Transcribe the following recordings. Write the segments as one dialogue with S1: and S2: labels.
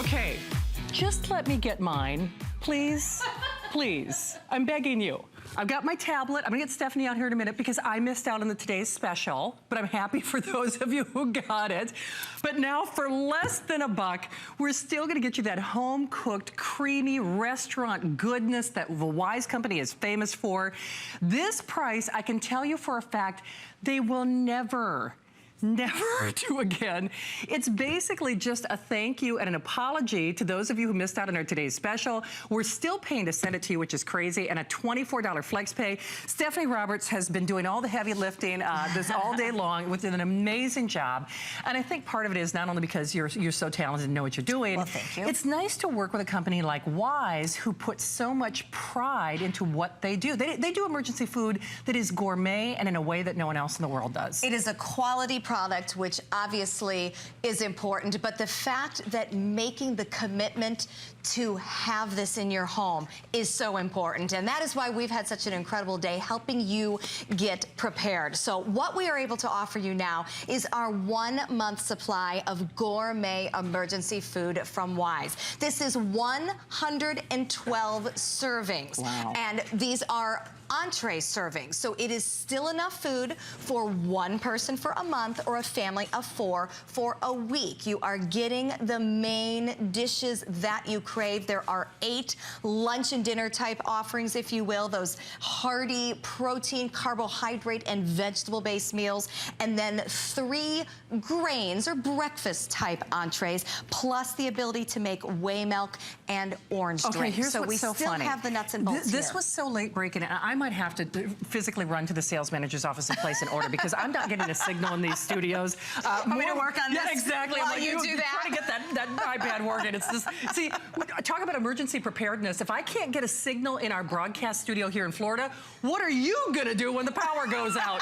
S1: Okay, just let me get mine, please. Please, I'm begging you. I've got my tablet. I'm gonna get Stephanie out here in a minute because I missed out on the today's special, but I'm happy for those of you who got it. But now for less than $1, we're still gonna get you that home-cooked, creamy restaurant goodness that the Wise Company is famous for. This price, I can tell you for a fact, they will never do again. It's basically just a thank you and an apology to those of you who missed out on our today's special. We're still paying to send it to you, which is crazy, and a $24 flex pay. Stephanie Roberts has been doing all the heavy lifting this all day long with an amazing job. And I think part of it is not only because you're so talented and know what you're doing.
S2: Well, thank you.
S1: It's nice to work with a company like Wise who puts so much pride into what they do. They do emergency food that is gourmet and in a way that no one else in the world does.
S2: It is a quality product, which obviously is important, but the fact that making the commitment to have this in your home is so important, and that is why we've had such an incredible day helping you get prepared. So what we are able to offer you now is our 1-month supply of gourmet emergency food from Wise. This is 112 servings.
S1: Wow.
S2: And these are entree servings, so it is still enough food for one person for a month or a family of 4 for a week. You are getting the main dishes that you crave. There are 8 lunch and dinner type offerings, if you will, those hearty protein, carbohydrate, and vegetable-based meals, and then 3 grains or breakfast type entrees, plus the ability to make whey milk and orange drink.
S1: Here's
S2: so
S1: what's
S2: we
S1: so
S2: still
S1: funny.
S2: have the nuts and bolts
S1: This
S2: here.
S1: was so late breaking. I might have to physically run to the sales manager's office and place an order because I'm not getting a signal in these studios.
S2: Want me to work on this?
S1: Yeah, exactly.
S2: While
S1: I'm like,
S2: you do that?
S1: Trying to get that iPad working. It's just, see, talk about emergency preparedness. If I can't get a signal in our broadcast studio here in Florida, what are you gonna do when the power goes out?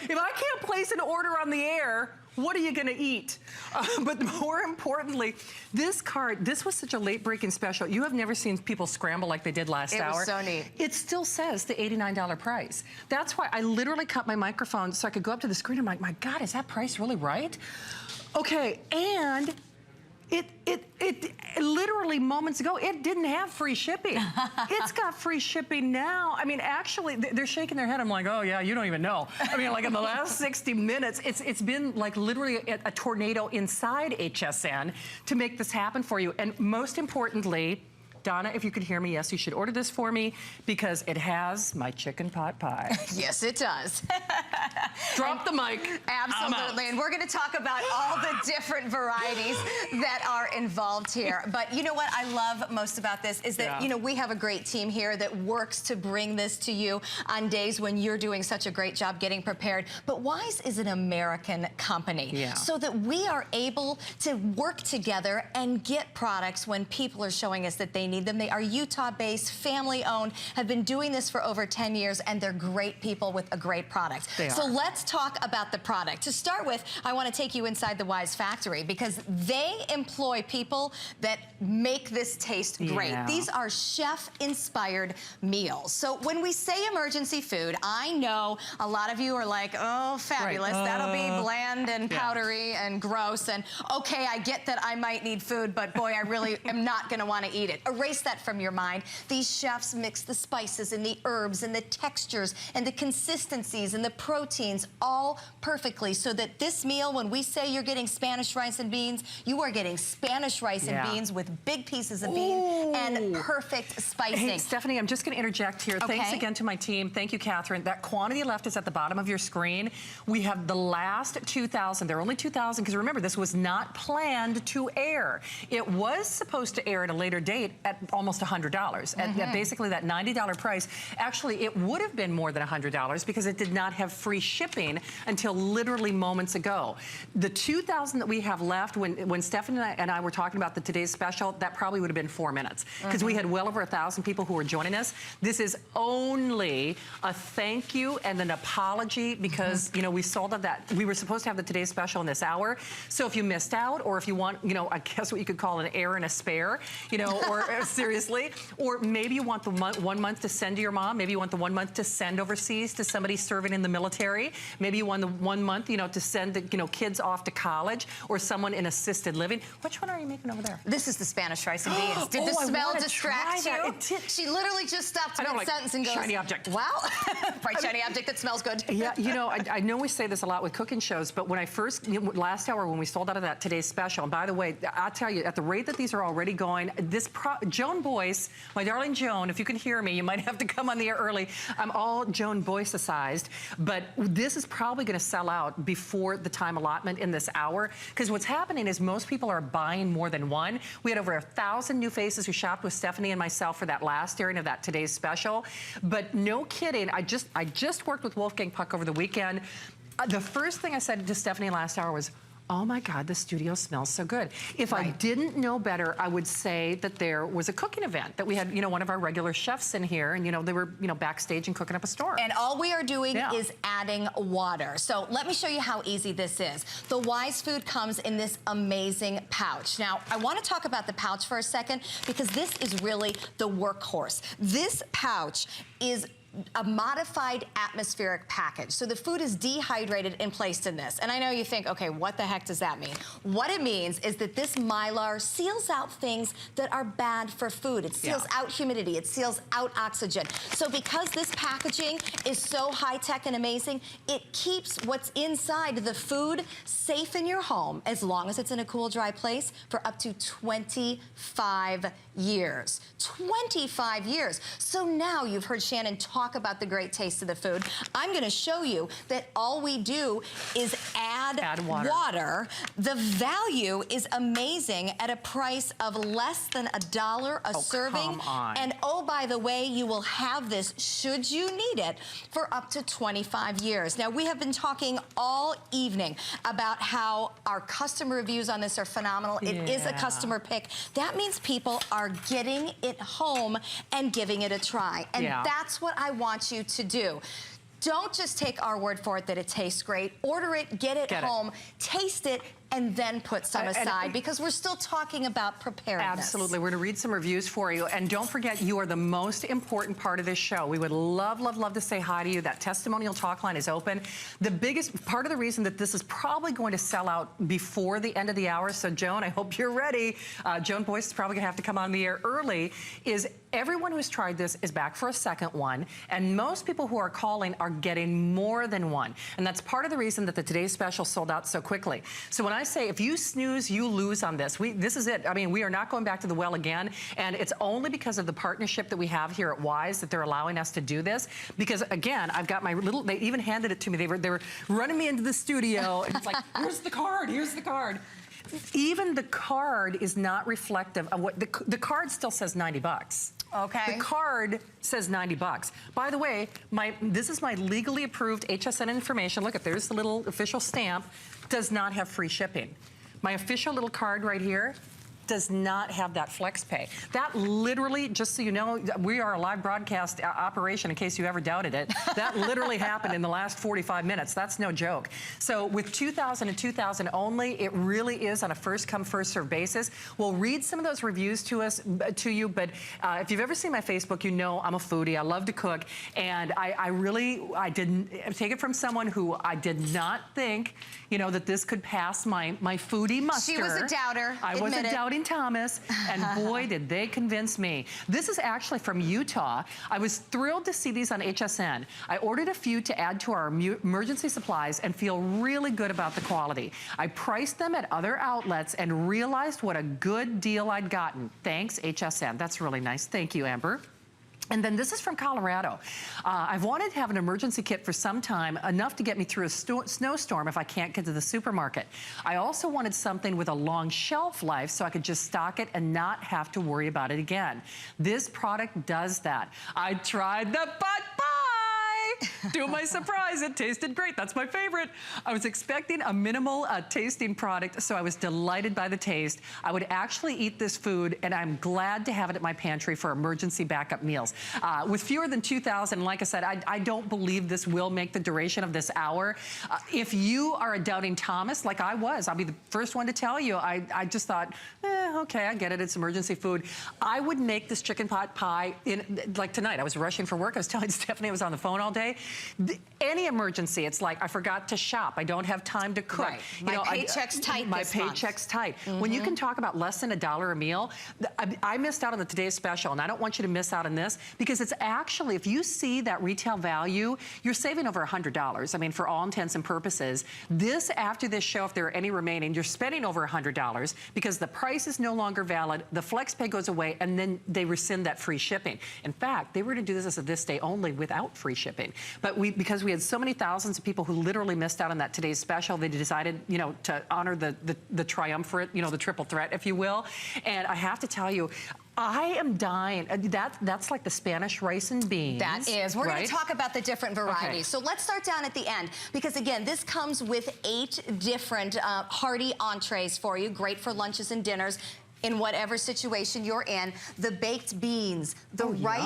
S1: If I can't place an order on the air, what are you gonna eat? But more importantly, this was such a late breaking special. You have never seen people scramble like they did last hour.
S2: It was so neat.
S1: It still says the $89 price. That's why I literally cut my microphone so I could go up to the screen. I'm like, my God, is that price really right? Okay, and it literally moments ago, it didn't have free shipping. It's got free shipping now. I mean, actually, they're shaking their head. I'm like, oh yeah, you don't even know. I mean, like in the last 60 minutes, it's been like literally a tornado inside HSN to make this happen for you. And most importantly, Donna, if you could hear me, yes, you should order this for me because it has my chicken pot pie.
S2: Yes, it does.
S1: Drop the mic.
S2: Absolutely, and we're gonna talk about all the different varieties that are involved here. But you know what I love most about this is that, you know, we have a great team here that works to bring this to you on days when you're doing such a great job getting prepared. But Wise is an American company, so that we are able to work together and get products when people are showing us that they need them. They are Utah-based, family-owned, have been doing this for over 10 years, and they're great people with a great product. So let's talk about the product. To start with, I want to take you inside the Wise factory because they employ people that make this taste great. These are chef-inspired meals. So when we say emergency food, I know a lot of you are like, oh, fabulous. That'll be bland and powdery and gross. And okay, I get that I might need food, but boy, I really am not going to want to eat it. Erase that from your mind. These chefs mix the spices and the herbs and the textures and the consistencies and the proteins all perfectly so that this meal, when we say you're getting Spanish rice and beans, you are getting Spanish rice and beans with big pieces of bean and perfect spicing.
S1: Hey, Stephanie, I'm just going to interject here. Thanks again to my team. Thank you, Catherine. That quantity left is at the bottom of your screen. We have the last 2,000. There are only 2,000 because remember, this was not planned to air. It was supposed to air at a later date at almost $100. At basically that $90 price. Actually, it would have been more than $100 because it did not have free shipping until literally moments ago. The 2,000 that we have left, when Stephanie and I were talking about the today's special, that probably would have been 4 minutes because we had well over 1,000 people who were joining us. This is only a thank you and an apology because, you know, we sold out that. We were supposed to have the today's special in this hour. So if you missed out or if you want, you know, I guess what you could call an air and a spare, you know, or seriously. Or maybe you want the 1 month to send to your mom. Maybe you want the 1 month to send overseas to somebody serving in the military. Maybe you want the 1 month, you know, to send the, kids off to college or someone in assisted living. Which one are you making over there?
S2: This is the Spanish rice and beans. Did the smell distract you? She literally just stopped mid-sentence and goes,
S1: shiny object.
S2: Wow, bright shiny object that smells good.
S1: Yeah, you know, I know we say this a lot with cooking shows, but when I first, last hour when we sold out of that Today's Special, and by the way, I'll tell you, at the rate that these are already going, Joan Boyce, my darling Joan, if you can hear me, you might have to come on the air early. I'm all Joan Boyce-icized, but this is probably going to sell out before the time allotment in this hour, because what's happening is most people are buying more than one. We had over 1,000 new faces who shopped with Stephanie and myself for that last airing of that Today's Special, but no kidding, I just worked with Wolfgang Puck over the weekend. The first thing I said to Stephanie last hour was, oh my God, the studio smells so good. If I didn't know better, I would say that there was a cooking event, that we had, one of our regular chefs in here, and they were, backstage and cooking up a storm.
S2: And all we are doing is adding water. So let me show you how easy this is. The Wise Food comes in this amazing pouch. Now, I want to talk about the pouch for a second, because this is really the workhorse. This pouch is a modified atmospheric package. So the food is dehydrated and placed in this. And I know you think, okay, what the heck does that mean? What it means is that this Mylar seals out things that are bad for food. It seals out humidity. It seals out oxygen. So because this packaging is so high-tech and amazing, it keeps what's inside the food safe in your home, as long as it's in a cool, dry place, for up to 25 years. 25 years. So now you've heard Shannon talk about the great taste of the food. I'm going to show you that all we do is add water. The value is amazing at a price of less than $1 a serving.
S1: Come on.
S2: And oh, by the way, you will have this, should you need it, for up to 25 years. Now, we have been talking all evening about how our customer reviews on this are phenomenal. It is a customer pick. That means people are getting it home and giving it a try. And that's what I want you to do. Don't just take our word for it that it tastes great. Order it, get it home, taste it, and then put some aside, because we're still talking about preparedness.
S1: Absolutely. We're going to read some reviews for you. And don't forget, you are the most important part of this show. We would love, love, love to say hi to you. That testimonial talk line is open. The biggest part of the reason that this is probably going to sell out before the end of the hour, so Joan, I hope you're ready. Joan Boyce is probably going to have to come on the air early, is everyone who's tried this is back for a second one, and most people who are calling are getting more than one. And that's part of the reason that the Today's Special sold out so quickly. So when I say if you snooze, you lose on this. This is it. I mean, we are not going back to the well again, and it's only because of the partnership that we have here at Wise that they're allowing us to do this. Because again, I've got my little, they even handed it to me. They were running me into the studio, and it's like, here's the card, here's the card. Even the card is not reflective of what, the card still says 90 bucks.
S2: Okay.
S1: The card says 90 bucks. By the way, this is my legally approved HSN information. Look, if there's the little official stamp, does not have free shipping. My official little card right here does not have that flex pay. That literally, just so you know, we are a live broadcast operation in case you ever doubted it. That literally happened in the last 45 minutes. That's no joke. So with 2,000 and 2,000 only, it really is on a first come, first serve basis. We'll read some of those reviews to you, but if you've ever seen my Facebook, you know I'm a foodie. I love to cook, and I didn't take it from someone who I did not think, that this could pass my foodie muster.
S2: She was a doubter.
S1: I was a doubting Thomas, and boy, did they convince me. This is actually from Utah. I was thrilled to see these on HSN. I ordered a few to add to our emergency supplies and feel really good about the quality. I priced them at other outlets and realized what a good deal I'd gotten. Thanks, HSN. That's really nice. Thank you, Amber. And then this is from Colorado. I've wanted to have an emergency kit for some time, enough to get me through a snowstorm if I can't get to the supermarket. I also wanted something with a long shelf life so I could just stock it and not have to worry about it again. This product does that. I tried the butt pie. To my surprise, it tasted great. That's my favorite. I was expecting a minimal tasting product, so I was delighted by the taste. I would actually eat this food, and I'm glad to have it at my pantry for emergency backup meals. With fewer than 2,000, like I said, I don't believe this will make the duration of this hour. If you are a doubting Thomas, like I was, I'll be the first one to tell you, I just thought, okay, I get it, it's emergency food. I would make this chicken pot pie, like tonight, I was rushing for work, I was telling Stephanie I was on the phone all day. Any emergency, it's like, I forgot to shop, I don't have time to cook.
S2: Right. My paycheck's tight this month.
S1: My paycheck's tight. When you can talk about less than $1 a meal, I missed out on the Today's Special, and I don't want you to miss out on this, because it's actually, if you see that retail value, you're saving over $100. I mean, for all intents and purposes. This, after this show, if there are any remaining, you're spending over $100 because the price is no longer valid, the flex pay goes away, and then they rescind that free shipping. In fact, they were going to do this as of this day only without free shipping. But because we had so many thousands of people who literally missed out on that Today's Special, they decided, you know, to honor the triumvirate, you know, the triple threat, if you will. And I have to tell you, I am dying. That's like the Spanish rice and beans.
S2: That is. We're going to talk about the different varieties.
S1: Okay.
S2: So let's start down at the end, because again, this comes with 8 different hearty entrees for you. Great for lunches and dinners. In whatever situation you're in, the baked beans, the rice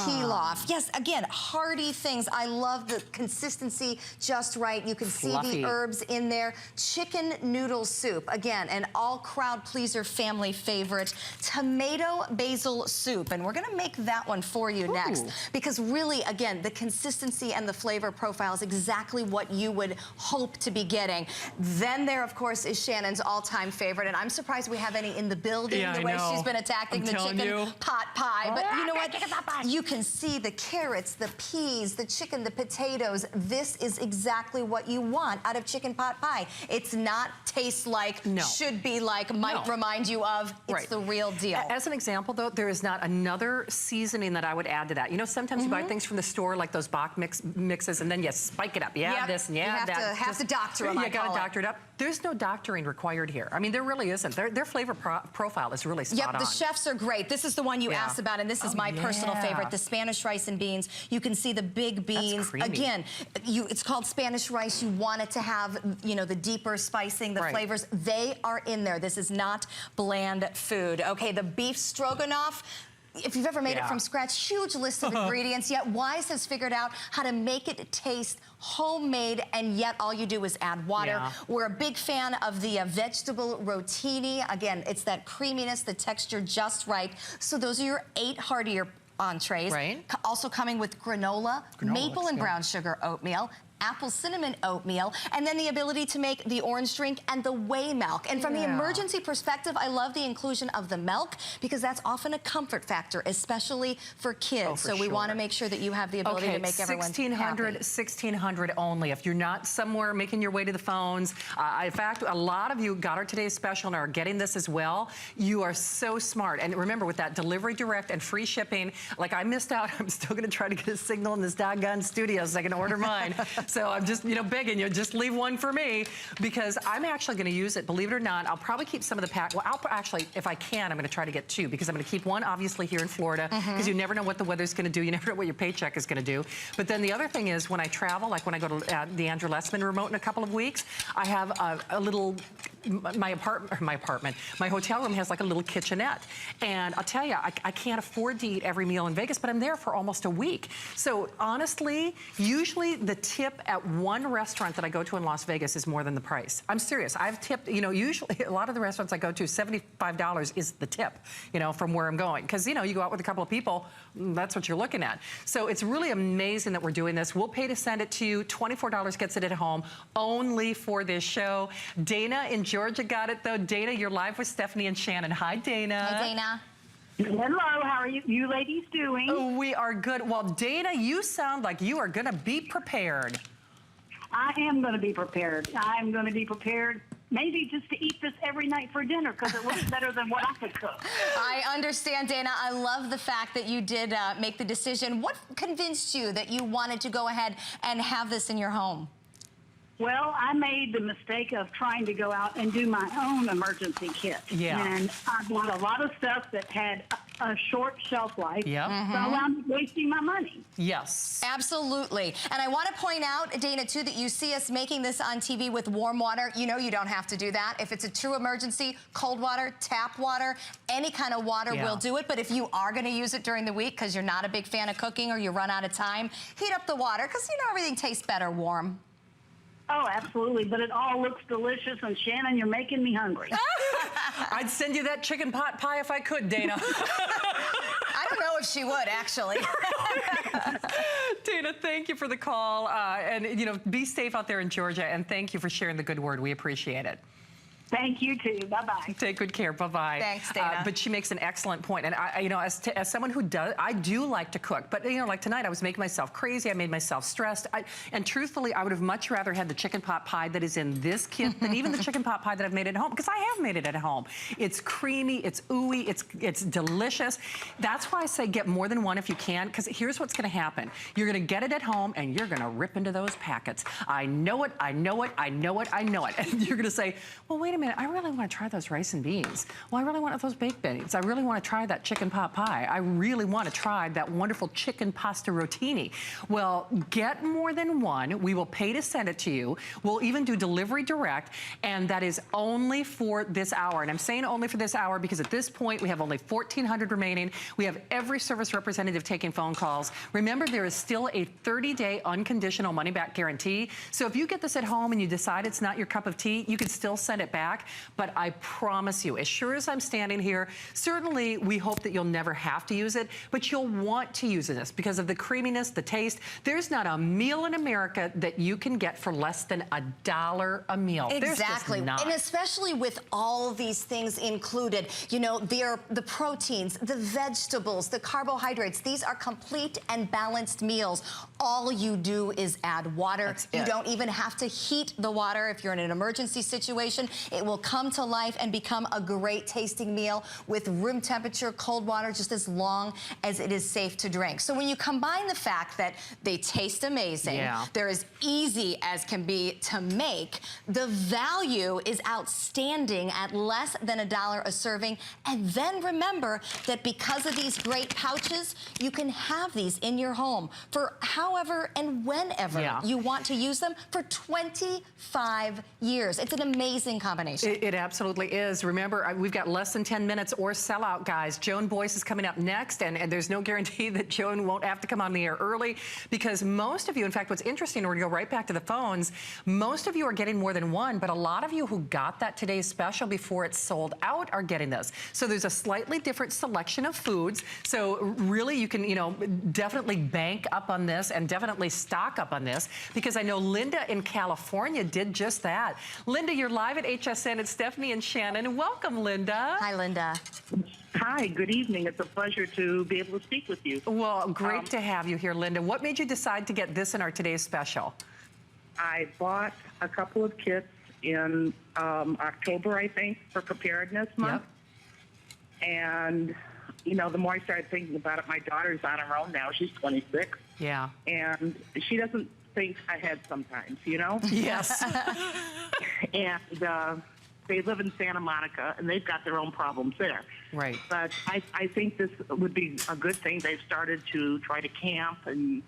S2: pilaf. Yes, again, hearty things. I love the consistency just right. You can
S1: Fluffy.
S2: see the herbs in there. Chicken noodle soup, again, an all crowd pleaser family favorite. Tomato basil soup, and we're gonna make that one for you next, because really, again, the consistency and the flavor profile is exactly what you would hope to be getting. Then there, of course, is Shannon's all-time favorite, and I'm surprised we have any in the building.
S1: Yeah,
S2: the way she's been attacking the chicken pot pie. But you know what? You can see the carrots, the peas, the chicken, the potatoes. This is exactly what you want out of chicken pot pie. It's not taste like, should be like, might remind you of. It's the real deal.
S1: As an example, though, there is not another seasoning that I would add to that. You know, sometimes you buy things from the store, like those Bach mixes, and then you spike it up. You add this and you add that.
S2: You have to doctor them,
S1: You got to doctor it up. There's no doctoring required here. I mean, there really isn't. Their flavor profile is really spot on.
S2: The chefs are great. This is the one you asked about, and this is my personal favorite, the Spanish rice and beans. You can see the big beans. Again, it's called Spanish rice. You want it to have, you know, the deeper spicing, the flavors. They are in there. This is not bland food. Okay, the beef stroganoff. If you've ever made it from scratch, huge list of ingredients, yet Wise has figured out how to make it taste homemade, and yet all you do is add water. We're a big fan of the vegetable rotini. Again, it's that creaminess, the texture just right. So those are your 8 heartier entrees. Also coming with granola maple and brown sugar oatmeal, apple cinnamon oatmeal, and then the ability to make the orange drink and the whey milk. And from the emergency perspective, I love the inclusion of the milk, because that's often a comfort factor, especially for kids. So we want to make sure that you have the ability to make everyone happy.
S1: 1600 only. If you're not somewhere making your way to the phones, in fact, a lot of you got our Today's Special and are getting this as well. You are so smart. And remember, with that delivery direct and free shipping, like I missed out, I'm still going to try to get a signal in this doggone studio so I can order mine. So I'm just, you know, begging you, just leave one for me, because I'm actually going to use it, believe it or not. I'll probably keep some of the pack. Well, I'll actually, if I can, I'm going to try to get 2, because I'm going to keep one, obviously, here in Florida, because you never know what the weather's going to do. You never know what your paycheck is going to do. But then the other thing is, when I travel, like when I go to the Andrew Lessman remote in a couple of weeks, I have a little, my hotel room has like a little kitchenette. And I'll tell you, I can't afford to eat every meal in Vegas, but I'm there for almost a week. So honestly, usually the tip at one restaurant that I go to in Las Vegas is more than the price. I'm serious. I've tipped, you know, usually a lot of the restaurants I go to, $75 is the tip, you know, from where I'm going. Because, you know, you go out with a couple of people, that's what you're looking at. So it's really amazing that we're doing this. We'll pay to send it to you. $24 gets it at home, only for this show. Dana in Georgia got it, though. Dana, you're live with Stephanie and Shannon. Hi, Dana.
S2: Hi, Dana.
S3: Hello, how are you ladies doing?
S1: Oh, we are good. Well, Dana, you sound like you are going to be prepared.
S3: I am going to be prepared. I'm going to be prepared maybe just to eat this every night for dinner, because it looks better than what I could cook.
S2: I understand, Dana. I love the fact that you did make the decision. What convinced you that you wanted to go ahead and have this in your home?
S3: Well, I made the mistake of trying to go out and do my own emergency kit.
S1: Yeah.
S3: And I bought a lot of stuff that had a short shelf life.
S1: Yep.
S3: So I'm wasting my money.
S1: Yes.
S2: Absolutely. And I want to point out, Dana, too, that you see us making this on TV with warm water. You know you don't have to do that. If it's a true emergency, cold water, tap water, any kind of water will do it. But if you are going to use it during the week because you're not a big fan of cooking or you run out of time, heat up the water because, you know, everything tastes better warm.
S3: Oh, absolutely. But it all looks delicious. And Shannon, you're making me hungry.
S1: I'd send you that chicken pot pie if I could, Dana.
S2: I don't know if she would, actually.
S1: Dana, thank you for the call. And, you know, be safe out there in Georgia. And thank you for sharing the good word. We appreciate it.
S3: Thank you, too. Bye-bye.
S1: Take good care. Bye-bye.
S2: Thanks, Dana.
S1: But she makes an excellent point. And, you know, as someone who does, I do like to cook. But, you know, like tonight, I was making myself crazy. I made myself stressed. And truthfully, I would have much rather had the chicken pot pie that is in this kit than even the chicken pot pie that I've made at home. Because I have made it at home. It's creamy. It's ooey. It's delicious. That's why I say get more than one if you can. Because here's what's going to happen. You're going to get it at home, and you're going to rip into those packets. I know it. I know it. I know it. I know it. And you're going to say, well, wait a minute. I really want to try those rice and beans. Well, I really want those baked beans. I really want to try that chicken pot pie. I really want to try that wonderful chicken pasta rotini. Well, get more than one. We will pay to send it to you. We'll even do delivery direct, and that is only for this hour. And I'm saying only for this hour because at this point, we have only 1,400 remaining. We have every service representative taking phone calls. Remember, there is still a 30-day unconditional money-back guarantee. So if you get this at home and you decide it's not your cup of tea, you can still send it back. But I promise you, as sure as I'm standing here, certainly we hope that you'll never have to use it, but you'll want to use this because of the creaminess, the taste. There's not a meal in America that you can get for less than $1 a meal.
S2: Exactly.
S1: There's just not.
S2: And especially with all these things included, you know, the proteins, the vegetables, the carbohydrates. These are complete and balanced meals. All you do is add water.
S1: That's
S2: you
S1: it.
S2: don't even have to heat the water if you're in an emergency situation. It will come to life and become a great tasting meal with room temperature cold water just as long as it is safe to drink. So when you combine the fact that they taste amazing, they're as easy as can be to make, the value is outstanding at less than $1 a serving. And then remember that because of these great pouches, you can have these in your home for however and whenever you want to use them for 25 years. It's an amazing combination.
S1: It absolutely is. Remember, we've got less than 10 minutes or sellout, guys. Joan Boyce is coming up next, and there's no guarantee that Joan won't have to come on the air early because most of you, in fact, what's interesting, we're going to go right back to the phones, most of you are getting more than one, but a lot of you who got that today's special before it's sold out are getting this. So there's a slightly different selection of foods. So really, you can, you know, definitely bank up on this and definitely stock up on this because I know Linda in California did just that. Linda, you're live at HSN. It's Stephanie and Shannon. Welcome, Linda.
S2: Hi, Linda.
S4: Hi, good evening. It's a pleasure to be able to speak with you.
S1: Well, great to have you here, Linda. What made you decide to get this in our today's special?
S4: I bought a couple of kits in October, I think, for Preparedness Month. And, you know, the more I started thinking about it, my daughter's on her own now. She's 26.
S1: Yeah.
S4: And she doesn't think ahead sometimes, you know?
S1: Yes.
S4: And they live in Santa Monica, and they've got their own problems there.
S1: Right.
S4: But I think this would be a good thing. They've started to try to camp and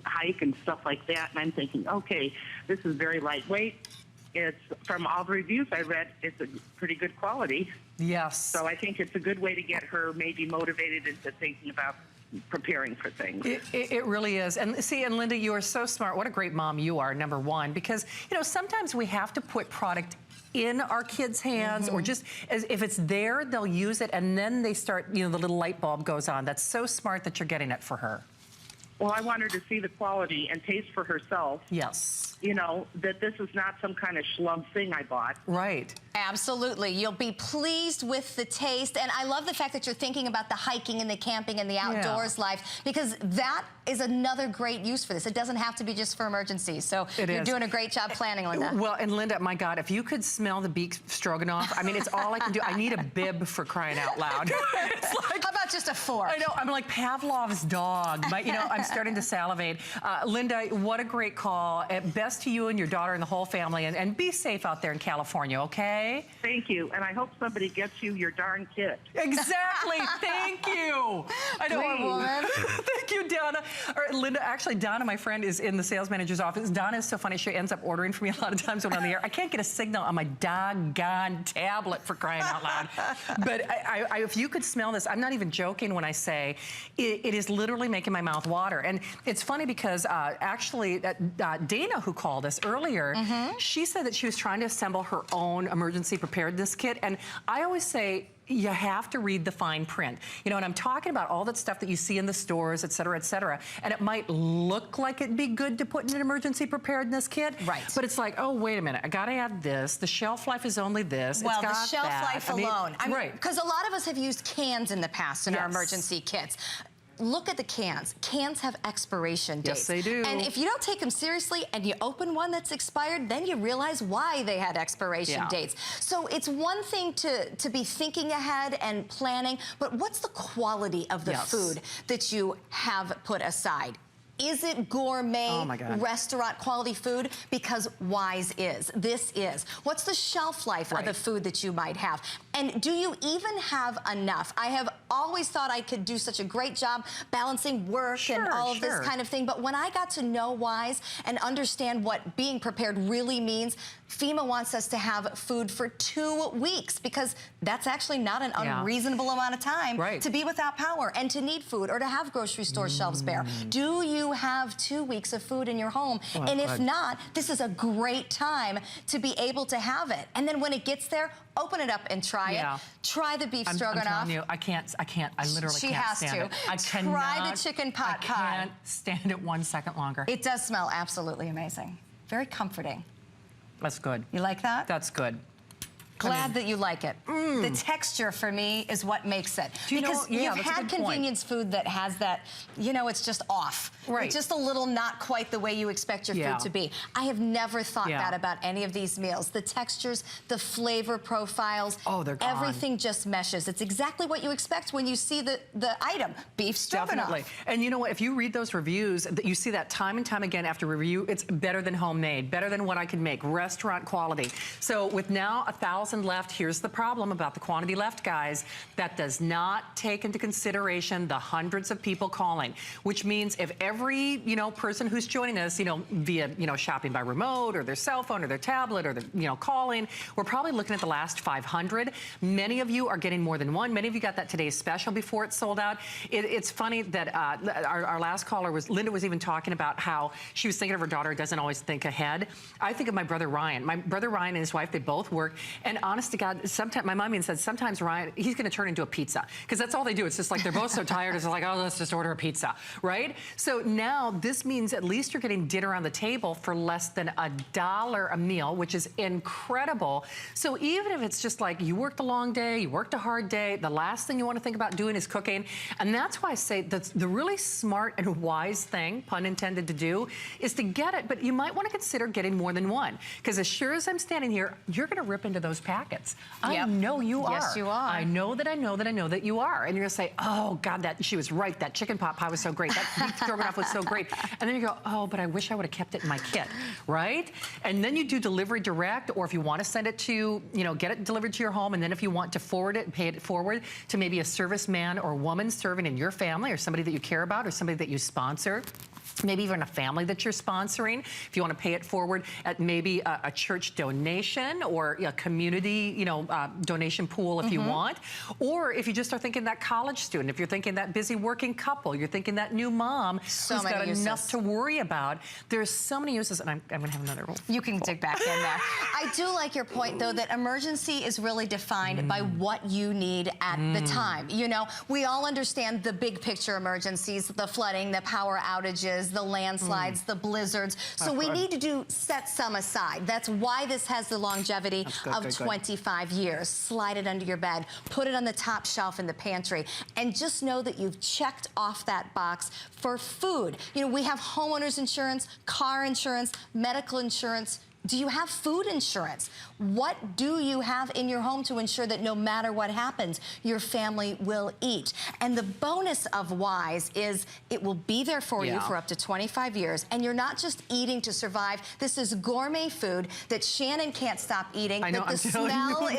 S4: hike and stuff like that. And I'm thinking, okay, this is very lightweight. It's, from all the reviews I read, it's a pretty good quality.
S1: Yes.
S4: So I think it's a good way to get her maybe motivated into thinking about preparing for things.
S1: It really is. And see, and Linda, you are so smart. What a great mom you are, number one, because, you know, sometimes we have to put product in our kids' hands or just as if it's there, they'll use it and then they start, you know, the little light bulb goes on. That's so smart that you're getting it for her.
S4: Well, I want her to see the quality and taste for herself.
S1: Yes.
S4: You know, that this is not some kind of schlub thing I bought.
S1: Right.
S2: Absolutely. You'll be pleased with the taste. And I love the fact that you're thinking about the hiking and the camping and the outdoors life, because that is another great use for this. It doesn't have to be just for emergencies. So you're doing a great job planning, Linda.
S1: Well, and Linda, my God, if you could smell the beef stroganoff, I mean, it's all I can do. I need a bib for crying out loud. It's like,
S2: how about just a fork?
S1: I know, I'm like Pavlov's dog. You know, I'm starting to salivate. Linda, what a great call. Best best to you and your daughter and the whole family, and be safe out there in California, okay?
S4: Thank you, and I hope somebody gets you your darn kit.
S1: Exactly. Thank you. I know.
S2: Poor woman.
S1: Thank you, Donna. Or Linda, actually, Donna, my friend, is in the sales manager's office. Donna is so funny. She ends up ordering for me a lot of times when I'm on the air. I can't get a signal on my doggone tablet, for crying out loud. But if you could smell this, I'm not even joking when I say it is literally making my mouth water. And it's funny because actually Dana, who called us earlier, she said that she was trying to assemble her own emergency preparedness kit. And I always say, you have to read the fine print. You know, and I'm talking about all that stuff that you see in the stores, et cetera, and it might look like it'd be good to put in an emergency preparedness kit.
S2: Right.
S1: But it's like, oh, wait a minute, I gotta add this. The shelf life is only this.
S2: Well,
S1: it's got
S2: the shelf
S1: that.
S2: life alone. I mean,
S1: right.
S2: Because a lot of us have used cans in the past in our emergency kits. Look at the cans. Cans have expiration dates.
S1: Yes, they do.
S2: And if you don't take them seriously and you open one that's expired, then you realize why they had expiration dates. So it's one thing to be thinking ahead and planning, but what's the quality of the food that you have put aside? Is it gourmet, restaurant quality food? Because Wise is. This is. What's the shelf life of the food that you might have? And do you even have enough? I have always thought I could do such a great job balancing work and all of this kind of thing. But when I got to know Wise and understand what being prepared really means, FEMA wants us to have food for 2 weeks because that's actually not an unreasonable amount of time to be without power and to need food or to have grocery store shelves bare. Do you have 2 weeks of food in your home? And if not, this is a great time to be able to have it. And then when it gets there, open it up and try it. Try the beef stroganoff.
S1: I'm telling you, I literally
S2: she
S1: can't
S2: has
S1: stand
S2: to.
S1: it. I cannot.
S2: Try the chicken pot pie.
S1: I can't stand it 1 second longer.
S2: It does smell absolutely amazing. Very comforting.
S1: That's good.
S2: You like that?
S1: That's good.
S2: Glad that you like it. The texture for me is what makes it. Because you've had convenience food that has that, you know, it's just off.
S1: Right.
S2: It's just a little not quite the way you expect your food to be. I have never thought that about any of these meals. The textures, the flavor profiles,
S1: they're gone.
S2: Everything just meshes. It's exactly what you expect when you see the item, beef stroganoff.
S1: Definitely. And you know what, if you read those reviews, you see that time and time again after review, it's better than homemade, better than what I could make, restaurant quality. So with now 1,000 left, here's the problem about the quantity left, guys. That does not take into consideration the hundreds of people calling, which means if every, person who's joining us, via, shopping by remote or their cell phone or their tablet or their, calling, we're probably looking at the last 500. Many of you are getting more than one. Many of you got that today's special before it sold out. It's funny that our last caller Linda was even talking about how she was thinking of her daughter who doesn't always think ahead. I think of my brother Ryan. My brother Ryan and his wife, they both work, and honest to God, sometimes my mom even said sometimes Ryan, he's going to turn into a pizza because that's all they do. It's just like they're both so tired. It's like, oh, let's just order a pizza, right? So now this means at least you're getting dinner on the table for less than $1 a meal, which is incredible. So even if it's just like you worked a long day, you worked a hard day, the last thing you want to think about doing is cooking. And that's why I say that's the really smart and wise thing, pun intended, to do is to get it. But you might want to consider getting more than one because as sure as I'm standing here, you're going to rip into those packets. I know you are.
S2: Yes, you are.
S1: I know that you are. And you're going to say, oh, God, she was right. That chicken pot pie was so great. That beef stroganoff was so great. And then you go, oh, but I wish I would have kept it in my kit, right? And then you do delivery direct, or if you want to send it to, get it delivered to your home, and then if you want to forward it, pay it forward to maybe a serviceman or woman serving in your family or somebody that you care about or somebody that you sponsor. Maybe even a family that you're sponsoring. If you want to pay it forward at maybe a church donation or a community, donation pool if you want. Or if you just are thinking that college student, if you're thinking that busy working couple, you're thinking that new mom who's got enough to worry about. There's so many uses, and I'm going to have another one.
S2: You can dig back in there. I do like your point, though, that emergency is really defined by what you need at the time. We all understand the big picture emergencies, the flooding, the power outages, the landslides, the blizzards. So we need to set some aside. That's why this has the longevity of 25 years. Slide it under your bed, put it on the top shelf in the pantry, and just know that you've checked off that box for food. We have homeowners insurance, car insurance, medical insurance. Do you have food insurance? What do you have in your home to ensure that no matter what happens, your family will eat? And the bonus of Wise is it will be there for you for up to 25 years, and you're not just eating to survive. This is gourmet food that Shannon can't stop eating.
S1: I know,
S2: that the
S1: I'm telling you.
S2: smell is